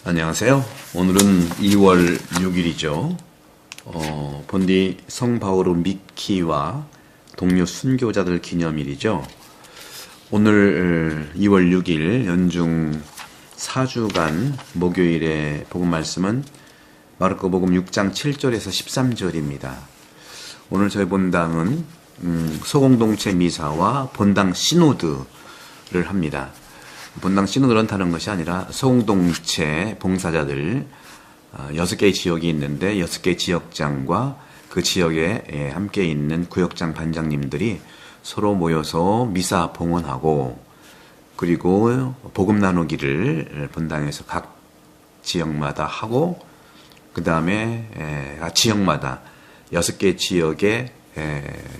안녕하세요. 오늘은 2월 6일이죠. 본디 성바오로 미키와 동료 순교자들 기념일이죠. 오늘 2월 6일 연중 4주간 목요일의 복음 말씀은 마르코복음 6장 7절에서 13절입니다. 오늘 저희 본당은 소공동체 미사와 본당 시노드를 합니다. 본당 시노드는 다른 것이 아니라 소공동체 봉사자들 6개의 지역이 있는데 6개 지역장과 그 지역에 함께 있는 구역장 반장님들이 서로 모여서 미사 봉헌하고 그리고 복음 나누기를 본당에서 각 지역마다 하고 그 다음에 지역마다 6개 지역의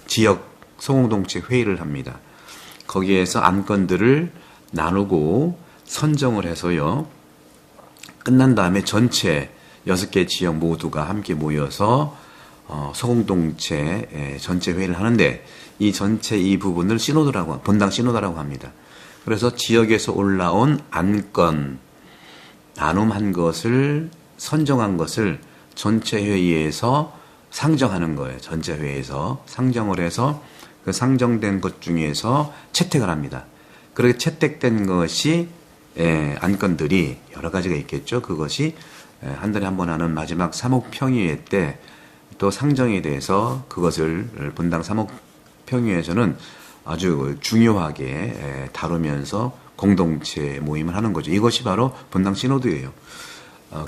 지역 소공동체 회의를 합니다. 거기에서 안건들을 나누고 선정을 해서요. 끝난 다음에 전체 6개 지역 모두가 함께 모여서 소공동체 전체 회의를 하는데 이 전체 이 부분을 시노드라고 본당 시노드라고 합니다. 그래서 지역에서 올라온 안건 나눔한 것을 선정한 것을 전체 회의에서 상정하는 거예요. 전체 회의에서 상정을 해서 그 상정된 것 중에서 채택을 합니다. 그렇게 채택된 것이 안건들이 여러 가지가 있겠죠. 그것이 한 달에 한 번 하는 마지막 사목평의회 때 또 상정에 대해서 그것을 본당 사목평의회에서는 아주 중요하게 다루면서 공동체 모임을 하는 거죠. 이것이 바로 본당 시노드예요.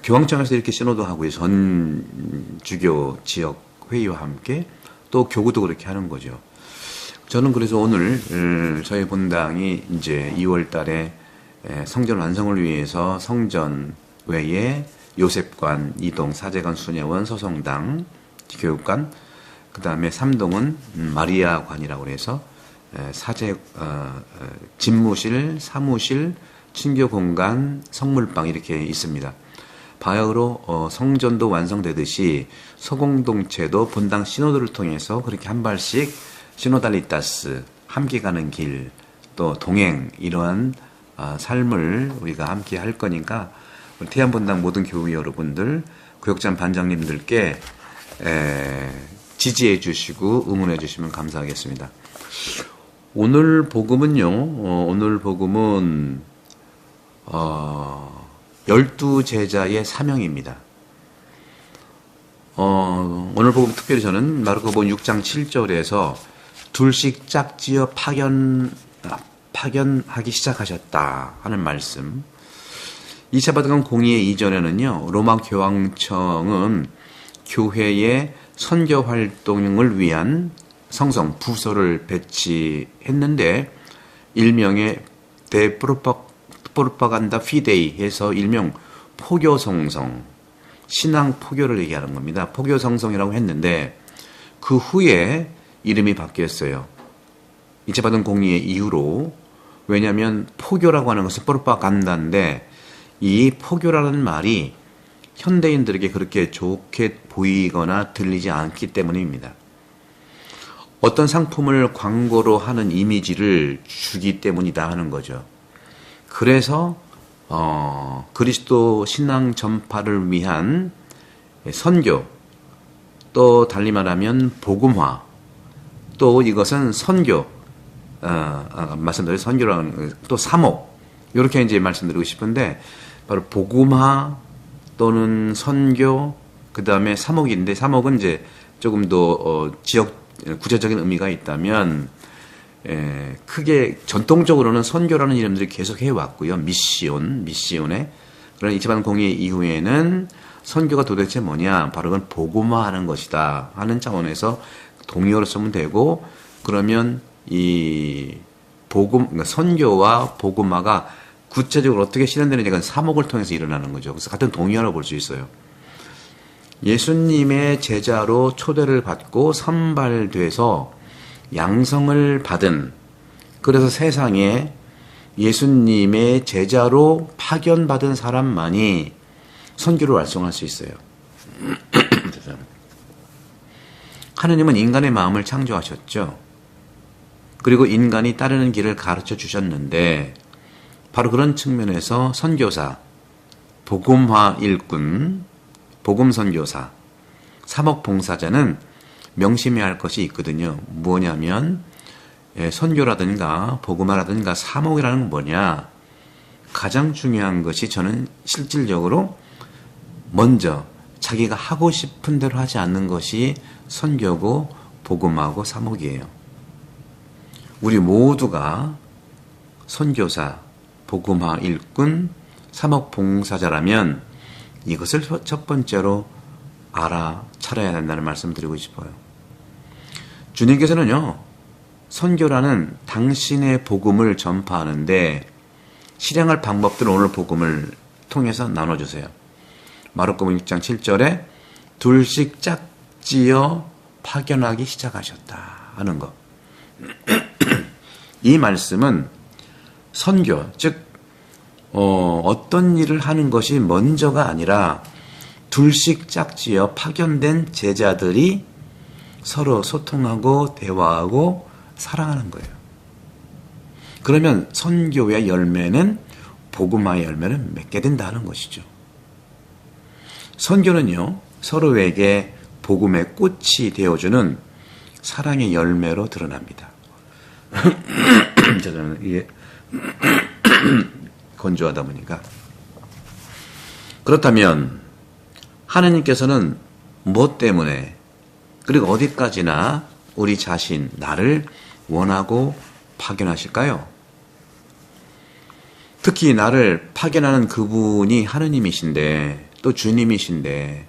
교황청에서 이렇게 시노드하고요. 전 주교 지역 회의와 함께 또 교구도 그렇게 하는 거죠. 저는 그래서 오늘 저희 본당이 이제 2월 달에 성전 완성을 위해서 성전 외에 요셉관, 2동, 사제관, 수녀원, 소성당, 교육관, 그 다음에 3동은 마리아관이라고 해서 사제, 집무실, 사무실, 친교공간, 성물방 이렇게 있습니다. 바야흐로 성전도 완성되듯이 소공동체도 본당 시노드를 통해서 그렇게 한 발씩 시노달리타스, 함께 가는 길, 또 동행 이러한 삶을 우리가 함께 할 거니까 우리 태안본당 모든 교회 여러분들, 구역장 반장님들께 지지해 주시고 응원해 주시면 감사하겠습니다. 오늘 복음은요. 오늘 복음은 12제자의 사명입니다. 오늘 복음 특별히 저는 마르코복음 6장 7절에서 둘씩 짝지어 파견하기 시작하셨다 하는 말씀. 2차 바티칸 공의회 이전에는요. 로마 교황청은 교회의 선교 활동을 위한 성성 부서를 배치했는데 일명의 프로파간다 피데이 해서 일명 포교성성, 신앙 포교를 얘기하는 겁니다. 포교성성이라고 했는데 그 후에 이름이 바뀌었어요. 2차 바티칸 공의회 이후로. 왜냐하면 포교라고 하는 것은 프로파간다인데 이 포교라는 말이 현대인들에게 그렇게 좋게 보이거나 들리지 않기 때문입니다. 어떤 상품을 광고로 하는 이미지를 주기 때문이다 하는 거죠. 그래서 그리스도 신앙 전파를 위한 선교, 또 달리 말하면 복음화, 또 이것은 선교, 말씀드린 선교라는 또 사목 이렇게 이제 말씀드리고 싶은데 바로 복음화 또는 선교 그 다음에 사목인데 사목은 이제 조금 더 지역 구체적인 의미가 있다면 크게 전통적으로는 선교라는 이름들이 계속 해왔고요. 미시온에 그러나 2차 바티칸 공의회 이후에는 선교가 도대체 뭐냐 바로 그건 복음화하는 것이다 하는 차원에서 동의어로 쓰면 되고 그러면 이 그러니까 선교와 복음화가 구체적으로 어떻게 실현되는지가 사목을 통해서 일어나는 거죠. 그래서 같은 동의어로 볼 수 있어요. 예수님의 제자로 초대를 받고 선발돼서 양성을 받은 그래서 세상에 예수님의 제자로 파견받은 사람만이 선교를 완성할 수 있어요. 하느님은 인간의 마음을 창조하셨죠. 그리고 인간이 따르는 길을 가르쳐 주셨는데 바로 그런 측면에서 선교사, 복음화 일꾼, 복음선교사, 사목봉사자는 명심해야 할 것이 있거든요. 뭐냐면 선교라든가 복음화라든가 사목이라는 건 뭐냐. 가장 중요한 것이 저는 실질적으로 먼저 자기가 하고 싶은 대로 하지 않는 것이 선교고 복음화고 사목이에요. 우리 모두가 선교사, 복음화 일꾼, 사목봉사자라면 이것을 첫 번째로 알아차려야 된다는 말씀을 드리고 싶어요. 주님께서는요, 선교라는 당신의 복음을 전파하는데 실행할 방법들을 오늘 복음을 통해서 나눠주세요. 마르코복음 6장 7절에 둘씩 짝지어 파견하기 시작하셨다 하는 것. 이 말씀은 선교, 즉 어떤 일을 하는 것이 먼저가 아니라 둘씩 짝지어 파견된 제자들이 서로 소통하고 대화하고 사랑하는 거예요. 그러면 선교의 열매는, 복음화의 열매는 맺게 된다는 것이죠. 선교는요, 서로에게 복음의 꽃이 되어주는 사랑의 열매로 드러납니다. 저는 이게 건조하다 보니까. 그렇다면 하느님께서는 뭐 때문에, 그리고 어디까지나 우리 자신, 나를 원하고 파견하실까요? 특히 나를 파견하는 그분이 하느님이신데, 또 주님이신데,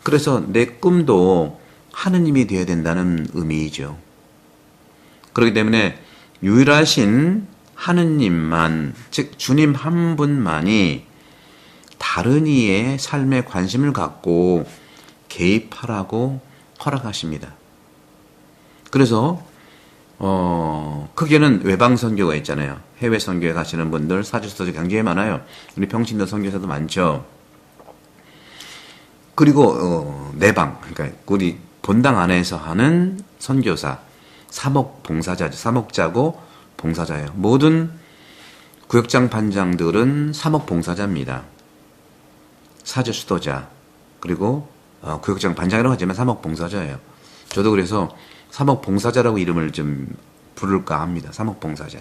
그래서 내 꿈도 하느님이 되어야 된다는 의미이죠. 그렇기 때문에 유일하신 하느님만, 즉 주님 한 분만이 다른 이의 삶에 관심을 갖고 개입하라고 허락하십니다. 그래서 크게는 외방 선교가 있잖아요. 해외 선교에 가시는 분들, 사주서도 굉장히 많아요. 우리 평신도 선교사도 많죠. 그리고 내방, 그러니까 우리 본당 안에서 하는 선교사, 사목봉사자죠. 사목자고 봉사자예요. 모든 구역장 반장들은 사목봉사자입니다. 사주 수도자, 그리고 구역장 반장이라고 하지만 사목봉사자예요. 저도 그래서 사목봉사자라고 이름을 좀 부를까 합니다. 사목봉사자.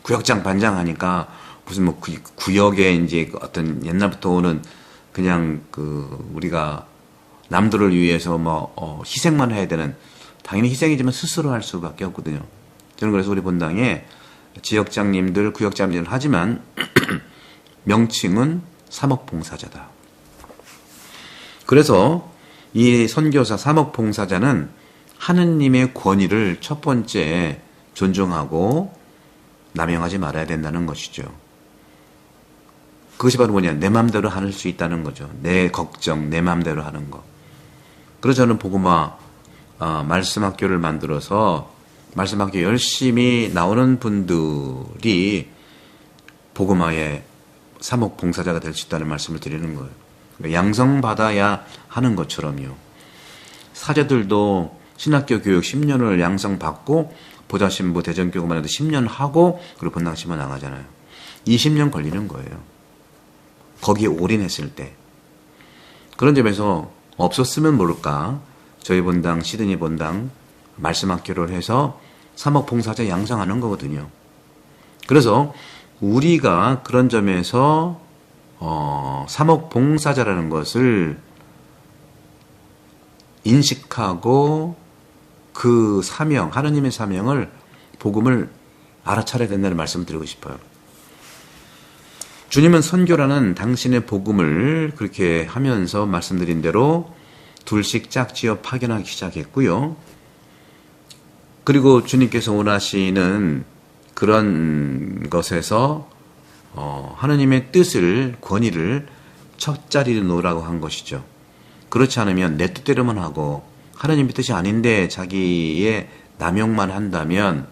구역장 반장 하니까 무슨 뭐 구역에 이제 어떤 옛날부터 오는 그냥 우리가 남들을 위해서 희생만 해야 되는, 당연히 희생이지만 스스로 할 수밖에 없거든요. 저는 그래서 우리 본당에 지역장님들, 구역장님들 하지만 명칭은 사목봉사자다. 그래서 이 선교사 사목봉사자는 하느님의 권위를 첫 번째 존중하고 남용하지 말아야 된다는 것이죠. 그것이 바로 뭐냐, 내 마음대로 할 수 있다는 거죠. 내 걱정, 내 마음대로 하는 거. 그래서 저는 복음화 말씀학교를 만들어서 말씀학교 열심히 나오는 분들이 복음화의 사목봉사자가 될 수 있다는 말씀을 드리는 거예요. 양성받아야 하는 것처럼요. 사제들도 신학교 교육 10년을 양성받고 보좌신부 대전교구만 해도 10년 하고 그리고 본당심어 나가잖아요. 20년 걸리는 거예요. 거기에 올인했을 때. 그런 점에서 없었으면 모를까, 저희 본당, 시드니 본당 말씀학교를 해서 사목봉사자 양성하는 거거든요. 그래서 우리가 그런 점에서 사목봉사자라는 것을 인식하고 그 사명, 하느님의 사명을, 복음을 알아차려야 된다는 말씀을 드리고 싶어요. 주님은 선교라는 당신의 복음을 그렇게 하면서 말씀드린 대로 둘씩 짝지어 파견하기 시작했고요. 그리고 주님께서 원하시는 그런 것에서 하느님의 뜻을, 권위를 첫 자리에 놓으라고 한 것이죠. 그렇지 않으면 내 뜻대로만 하고 하느님의 뜻이 아닌데 자기의 남용만 한다면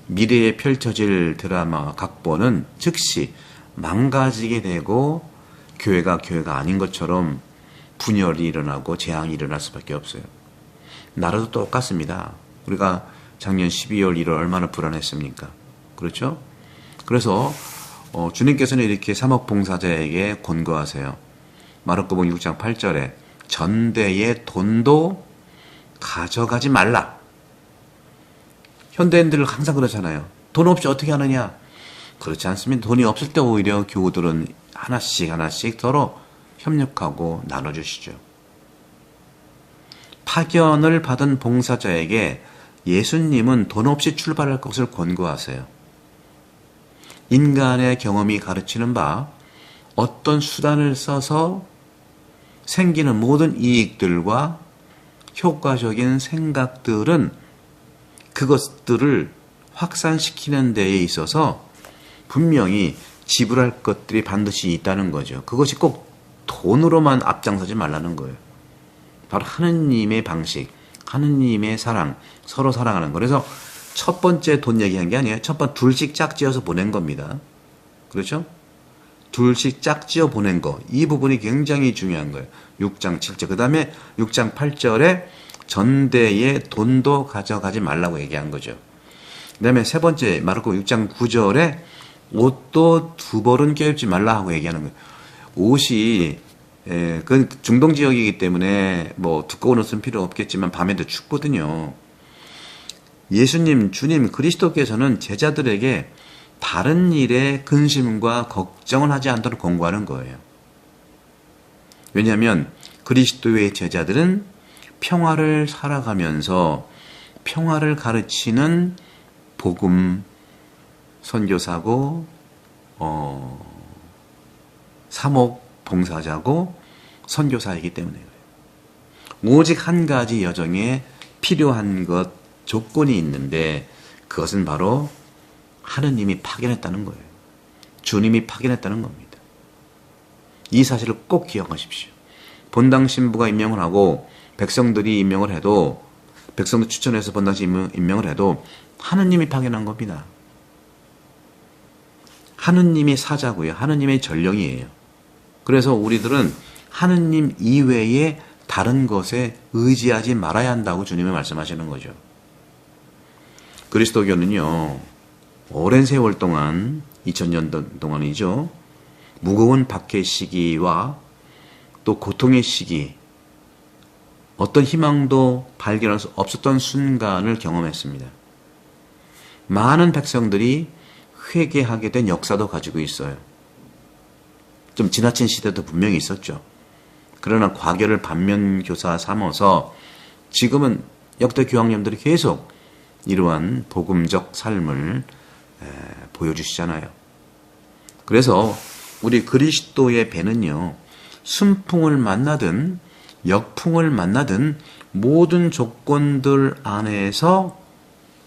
미래에 펼쳐질 드라마 각본은 즉시 망가지게 되고 교회가 아닌 것처럼 분열이 일어나고 재앙이 일어날 수밖에 없어요. 나라도 똑같습니다. 우리가 작년 12월 1월 얼마나 불안했습니까? 그렇죠? 그래서 주님께서는 이렇게 사목봉사자에게 권고하세요. 마르코복음 6장 8절에 전대의 돈도 가져가지 말라. 현대인들 항상 그러잖아요. 돈 없이 어떻게 하느냐? 그렇지 않습니다. 돈이 없을 때 오히려 교우들은 하나씩 서로 협력하고 나눠주시죠. 파견을 받은 봉사자에게 예수님은 돈 없이 출발할 것을 권고하세요. 인간의 경험이 가르치는 바 어떤 수단을 써서 생기는 모든 이익들과 효과적인 생각들은 그것들을 확산시키는 데에 있어서 분명히 지불할 것들이 반드시 있다는 거죠. 그것이 꼭 돈으로만 앞장서지 말라는 거예요. 바로 하느님의 방식, 하느님의 사랑, 서로 사랑하는 거. 그래서 첫 번째 돈 얘기한 게 아니에요. 첫 번째 둘씩 짝지어서 보낸 겁니다. 그렇죠? 둘씩 짝지어 보낸 거. 이 부분이 굉장히 중요한 거예요. 6장 7절. 그 다음에 6장 8절에 전대의 돈도 가져가지 말라고 얘기한 거죠. 그 다음에 세 번째 마르코 6장 9절에 옷도 두 벌은 껴입지 말라 하고 얘기하는 거예요. 옷이 그건 중동 지역이기 때문에 뭐 두꺼운 옷은 필요 없겠지만 밤에도 춥거든요. 예수님, 주님, 그리스도께서는 제자들에게 다른 일에 근심과 걱정을 하지 않도록 권고하는 거예요. 왜냐하면 그리스도의 제자들은 평화를 살아가면서 평화를 가르치는 복음 선교사고 사목 봉사자고 선교사이기 때문에 그래요. 오직 한 가지 여정에 필요한 것 조건이 있는데 그것은 바로 하느님이 파견했다는 거예요. 주님이 파견했다는 겁니다. 이 사실을 꼭 기억하십시오. 본당 신부가 임명을 하고 백성들이 임명을 해도 백성들 추천해서 본당 임명을 해도 하느님이 파견한 겁니다. 하느님이 사자고요. 하느님의 전령이에요. 그래서 우리들은 하느님 이외에 다른 것에 의지하지 말아야 한다고 주님이 말씀하시는 거죠. 그리스도교는요, 오랜 세월 동안, 2000년 동안이죠, 무거운 박해 시기와 또 고통의 시기, 어떤 희망도 발견할 수 없었던 순간을 경험했습니다. 많은 백성들이 회개하게 된 역사도 가지고 있어요. 좀 지나친 시대도 분명히 있었죠. 그러나 과거를 반면교사 삼아서 지금은 역대 교황님들이 계속 이러한 복음적 삶을 보여주시잖아요. 그래서 우리 그리스도의 배는요, 순풍을 만나든 역풍을 만나든 모든 조건들 안에서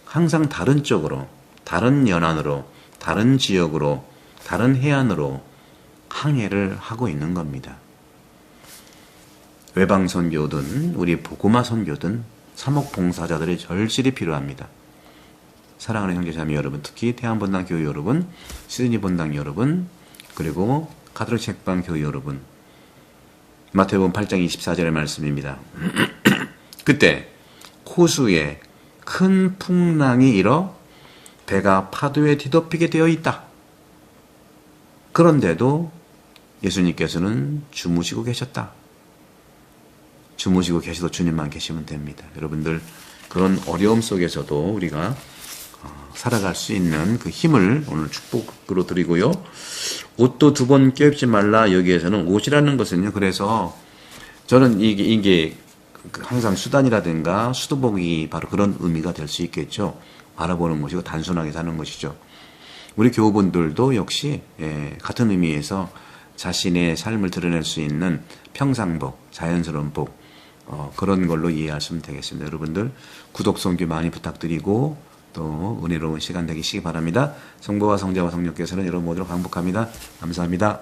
항상 다른 쪽으로, 다른 연안으로, 다른 지역으로, 다른 해안으로 항해를 하고 있는 겁니다. 외방 선교든 우리 복음화 선교든 사목봉사자들의 절실히 필요합니다. 사랑하는 형제자매 여러분, 특히 태안본당 교회 여러분, 시드니 본당 여러분, 그리고 가톨릭 책방 교회 여러분, 마태복음 8장 24절의 말씀입니다. 그때 호수에 큰 풍랑이 일어 배가 파도에 뒤덮이게 되어 있다. 그런데도 예수님께서는 주무시고 계셨다. 주무시고 계셔도 주님만 계시면 됩니다. 여러분들, 그런 어려움 속에서도 우리가 살아갈 수 있는 그 힘을 오늘 축복으로 드리고요. 옷도 두 번 껴입지 말라. 여기에서는 옷이라는 것은요, 그래서 저는 이게 항상 수단이라든가 수도복이 바로 그런 의미가 될 수 있겠죠. 알아보는 것이고 단순하게 사는 것이죠. 우리 교우분들도 역시 같은 의미에서 자신의 삶을 드러낼 수 있는 평상복, 자연스러운 복, 그런 걸로 이해하시면 되겠습니다. 여러분들 구독, 선교 많이 부탁드리고 또 은혜로운 시간 되시기 바랍니다. 성부와 성자와 성령께서는 여러분 모두를 강복합니다. 감사합니다.